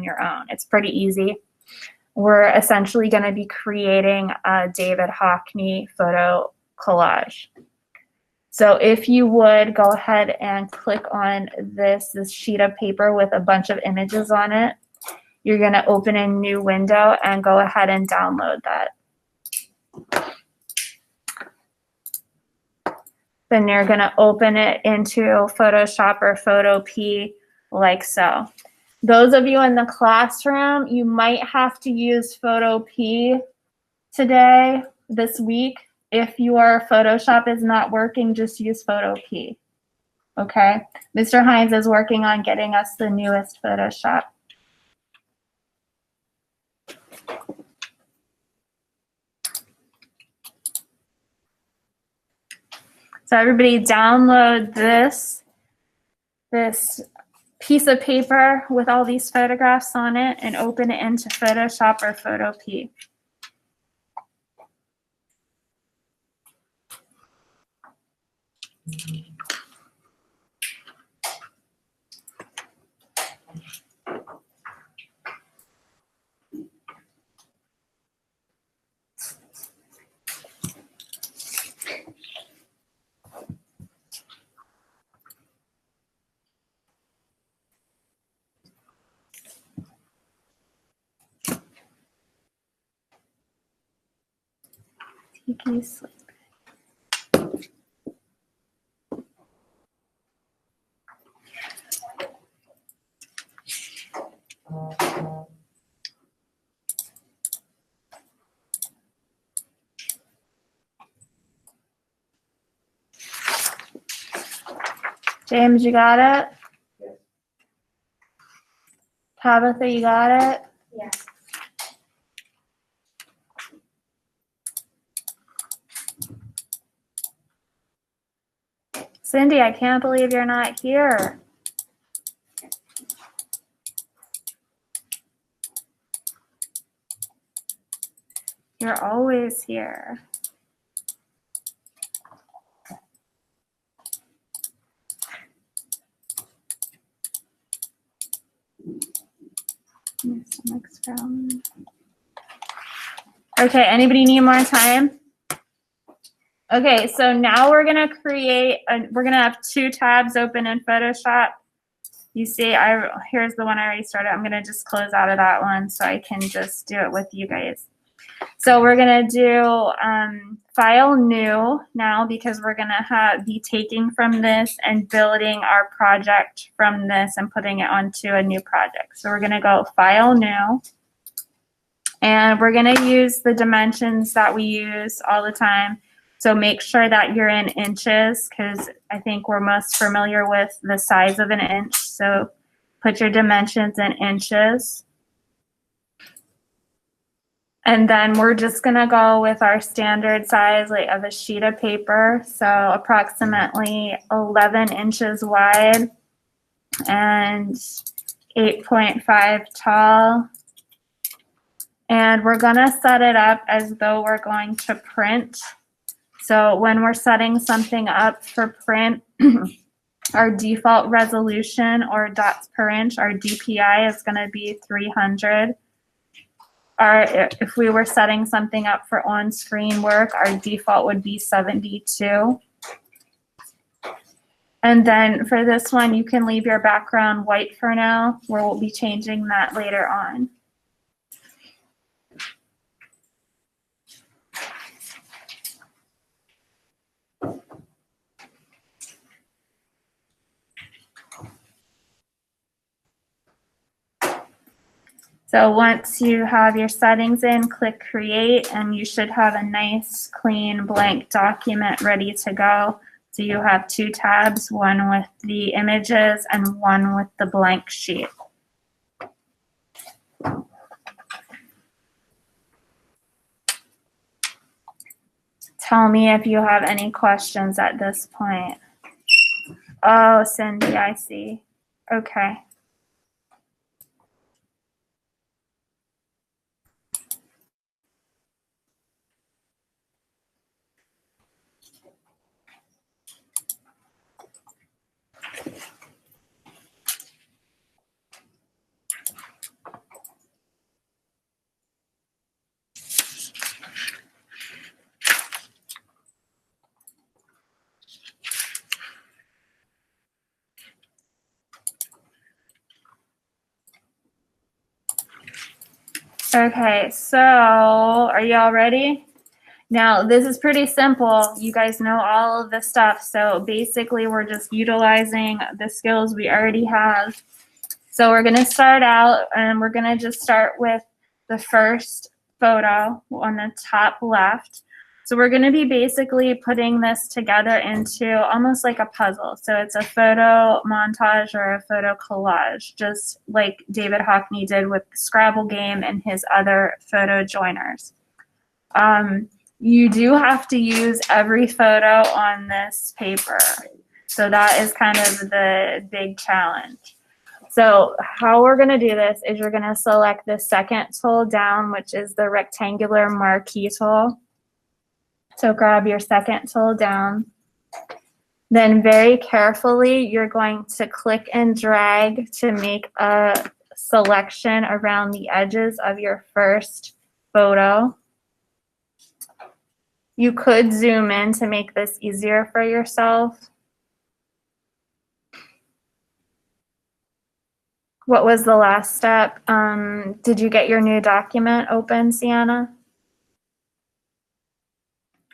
your own. It's pretty easy. We're essentially going to be creating a David Hockney photo collage. So if you would go ahead and click on this sheet of paper with a bunch of images on it, you're going to open a new window and go ahead and download that. Then you're going to open it into Photoshop or Photo P like so. Those of you in the classroom, you might have to use Photo P today, this week. If your Photoshop is not working, just use Photo P. Okay? Mr. Hines is working on getting us the newest Photoshop. So everybody download this piece of paper with all these photographs on it and open it into Photoshop or Photo P. Tiki sleep. James, you got it? Yes. Tabitha, you got it? Yes. Cindy, I can't believe you're not here. You're always here. Okay, anybody need more time? Okay, so now we're gonna create, we're gonna have two tabs open in Photoshop. You see, here's the one I already started. I'm gonna just close out of that one so I can just do it with you guys. So we're gonna do File New now because we're gonna be taking from this and building our project from this and putting it onto a new project. So we're gonna go File New. And we're going to use the dimensions that we use all the time. So make sure that you're in inches because I think we're most familiar with the size of an inch. So put your dimensions in inches. And then we're just going to go with our standard size of a sheet of paper. So approximately 11 inches wide and 8.5 tall. And we're gonna set it up as though we're going to print. So when we're setting something up for print, our default resolution or dots per inch, our DPI is gonna be 300. If we were setting something up for on-screen work, our default would be 72. And then for this one, you can leave your background white for now. We'll be changing that later on. So once you have your settings in, click Create, and you should have a nice, clean, blank document ready to go. So you have two tabs, one with the images and one with the blank sheet. Tell me if you have any questions at this point. Oh, Cindy, I see. Okay. Okay, so are y'all ready? Now, this is pretty simple. You guys know all of this stuff. So basically, we're just utilizing the skills we already have. So we're going to start out, and we're going to just start with the first photo on the top left. So we're going to be basically putting this together into almost like a puzzle. So it's a photo montage or a photo collage, just like David Hockney did with the Scrabble game and his other photo joiners. You do have to use every photo on this paper. So that is kind of the big challenge. So how we're going to do this is you're going to select the second tool down, which is the rectangular marquee tool. So grab your second tool down. Then very carefully, you're going to click and drag to make a selection around the edges of your first photo. You could zoom in to make this easier for yourself. What was the last step? Did you get your new document open, Sienna?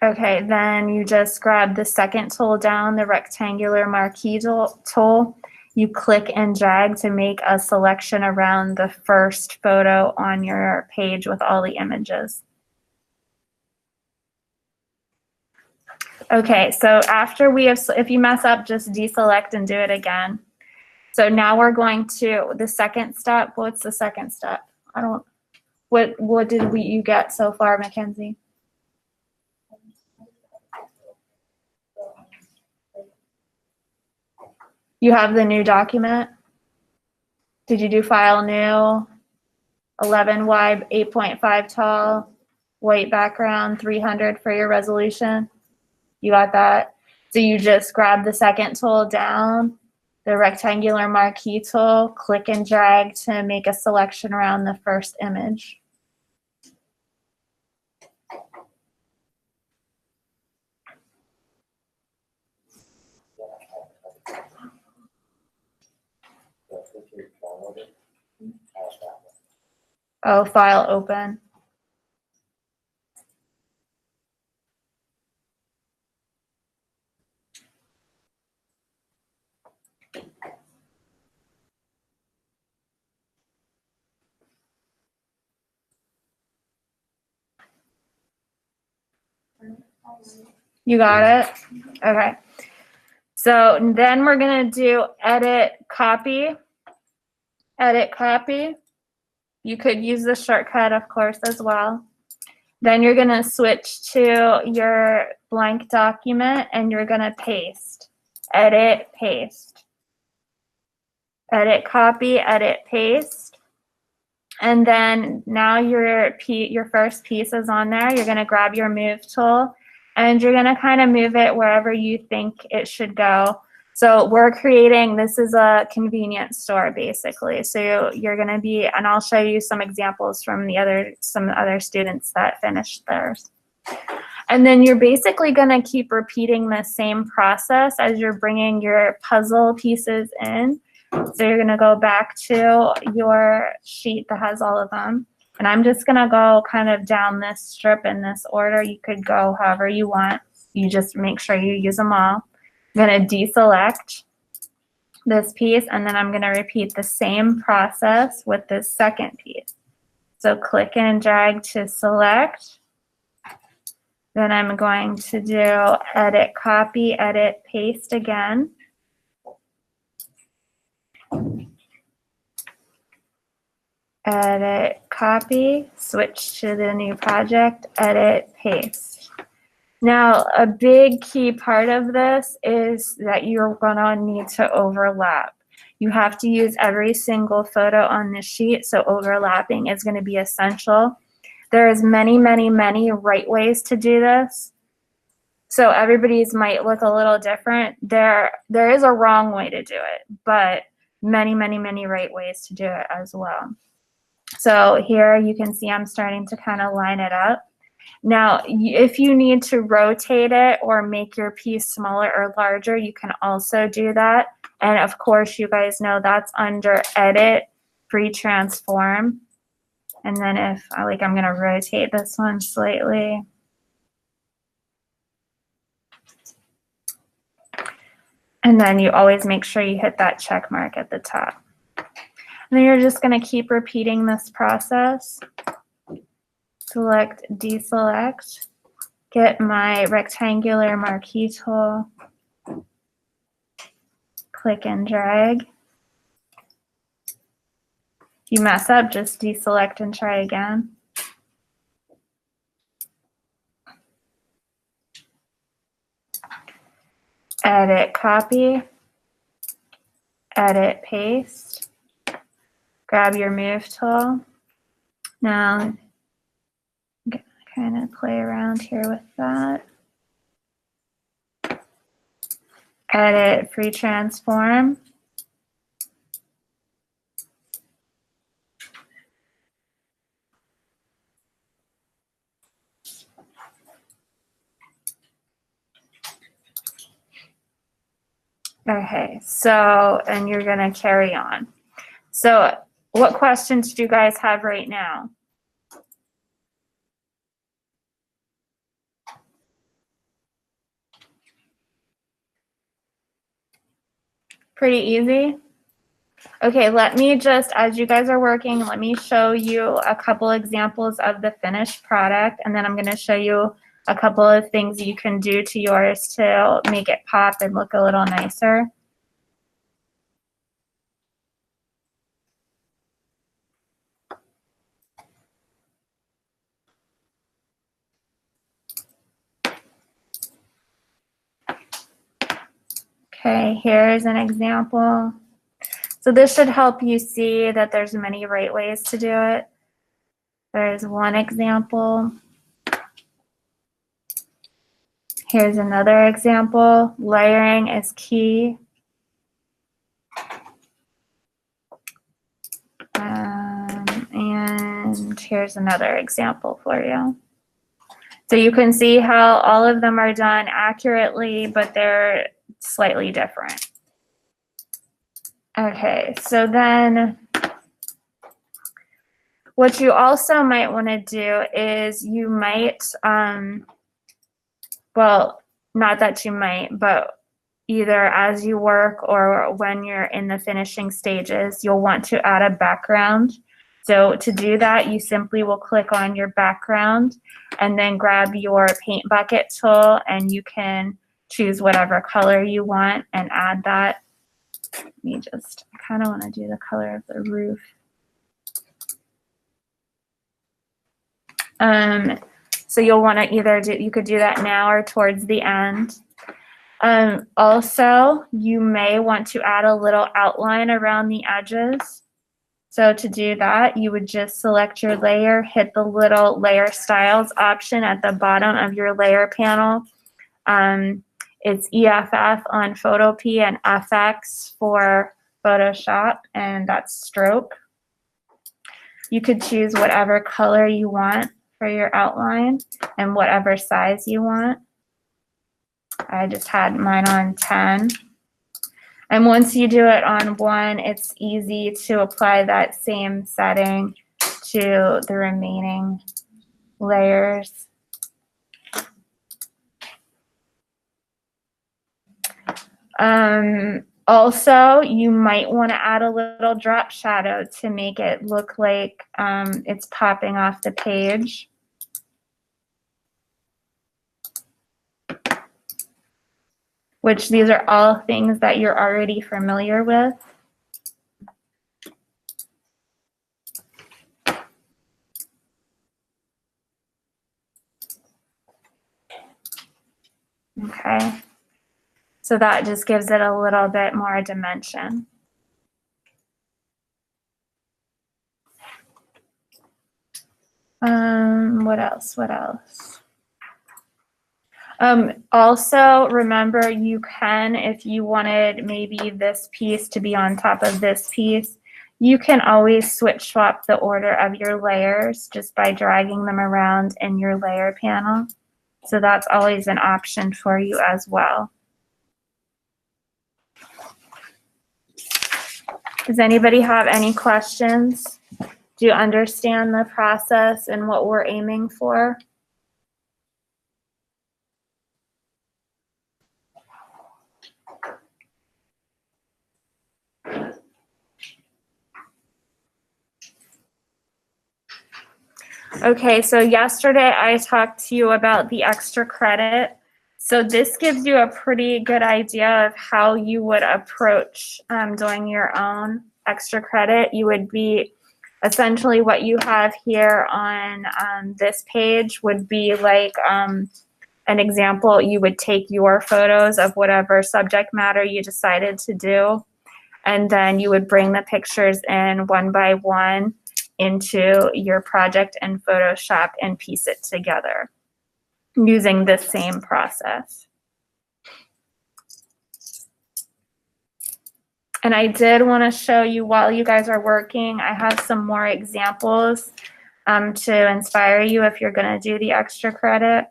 Okay, then you just grab the second tool down, the rectangular marquee tool. You click and drag to make a selection around the first photo on your page with all the images. Okay, so after we have, if you mess up, just deselect and do it again. So now we're going to the second step. What's the second step? What did you get so far, Mackenzie? You have the new document? Did you do file new? 11 wide, 8.5 tall, white background, 300 for your resolution? You got that? So you just grab the second tool down, the rectangular marquee tool, click and drag to make a selection around the first image. Oh, file open. You got it? Okay. So then we're going to do edit copy. Edit copy. You could use the shortcut, of course, as well. Then you're going to switch to your blank document and you're going to paste. Edit, paste. Edit copy, edit paste. And then now your first piece is on there. You're going to grab your move tool and you're going to kind of move it wherever you think it should go. So we're creating, this is a convenience store basically. So you're going to be, and I'll show you some examples from some other students that finished theirs. And then you're basically going to keep repeating the same process as you're bringing your puzzle pieces in. So you're going to go back to your sheet that has all of them. And I'm just going to go kind of down this strip in this order. You could go however you want. You just make sure you use them all. I'm going to deselect this piece, and then I'm going to repeat the same process with this second piece. So click and drag to select. Then I'm going to do edit copy, edit paste again. Edit copy, switch to the new project, edit paste. Now, a big key part of this is that you're gonna need to overlap. You have to use every single photo on this sheet, so overlapping is gonna be essential. There's many, many, many right ways to do this. So everybody's might look a little different. There is a wrong way to do it, but many, many, many right ways to do it as well. So here you can see I'm starting to kind of line it up. Now, if you need to rotate it or make your piece smaller or larger, you can also do that. And of course, you guys know that's under Edit, Free Transform. And then if I'm going to rotate this one slightly. And then you always make sure you hit that check mark at the top. And then you're just going to keep repeating this process. Select, deselect, get my rectangular marquee tool, click and drag. If you mess up, just deselect and try again. Edit, copy, edit, paste, grab your move tool. Now, I'm gonna kind of play around here with that. Edit, free transform. Okay, so, and you're gonna carry on. So what questions do you guys have right now? Pretty easy? Okay, let me just, as you guys are working, let me show you a couple examples of the finished product, and then I'm gonna show you a couple of things you can do to yours to make it pop and look a little nicer. Okay, here's an example. So this should help you see that there's many right ways to do it. There's one example. Here's another example. Layering is key. And here's another example for you. So you can see how all of them are done accurately, but they're slightly different. Okay, so then what you also might want to do is you might, well, not that you might, but either as you work or when you're in the finishing stages, you'll want to add a background. So to do that, you simply will click on your background and then grab your paint bucket tool, and you can choose whatever color you want and add that. Let me just, I kind of want to do the color of the roof. So you'll want to either do, you could do that now or towards the end. Also, you may want to add a little outline around the edges. So to do that, you would just select your layer, hit the little layer styles option at the bottom of your layer panel. It's EFF on Photopea and FX for Photoshop, and that's stroke. You could choose whatever color you want for your outline and whatever size you want. I just had mine on 10. And once you do it on 1, it's easy to apply that same setting to the remaining layers. Also, you might want to add a little drop shadow to make it look like it's popping off the page. Which these are all things that you're already familiar with. Okay, so that just gives it a little bit more dimension. What else? What else? Also, remember, you can, if you wanted maybe this piece to be on top of this piece, you can always switch swap the order of your layers just by dragging them around in your layer panel. So that's always an option for you as well. Does anybody have any questions? Do you understand the process and what we're aiming for? Okay, so yesterday I talked to you about the extra credit. So this gives you a pretty good idea of how you would approach doing your own extra credit. You would be essentially what you have here on this page would be like an example. You would take your photos of whatever subject matter you decided to do, and then you would bring the pictures in one by one into your project in Photoshop and piece it together using the same process. And I did want to show you while you guys are working, I have some more examples to inspire you if you're going to do the extra credit.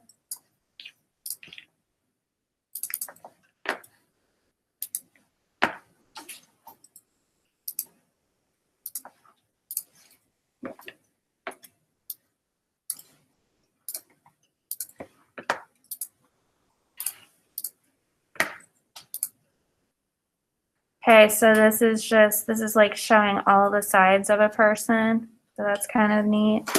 Okay, so this is like showing all the sides of a person. So that's kind of neat.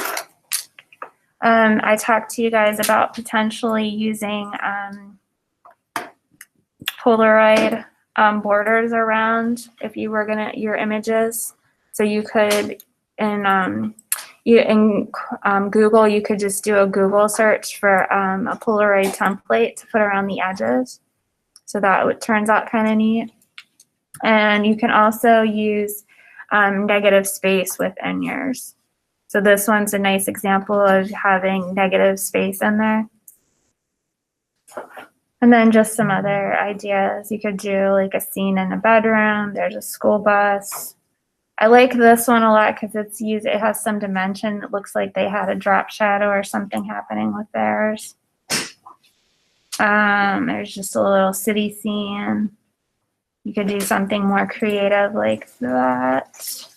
I talked to you guys about potentially using Polaroid borders around if you were gonna your images. So you could in Google, you could just do a Google search for a Polaroid template to put around the edges. So that turns out kind of neat. And you can also use negative space within yours. So this one's a nice example of having negative space in there. And then just some other ideas. You could do like a scene in a bedroom. There's a school bus. I like this one a lot because it has some dimension. It looks like they had a drop shadow or something happening with theirs. There's just a little city scene. You could do something more creative like that.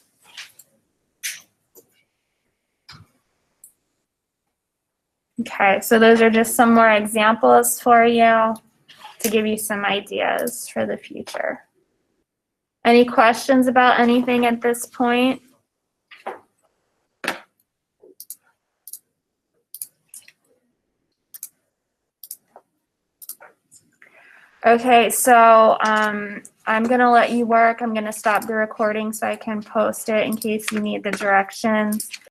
Okay, so those are just some more examples for you to give you some ideas for the future. Any questions about anything at this point? Okay, so I'm going to let you work. I'm going to stop the recording so I can post it in case you need the directions.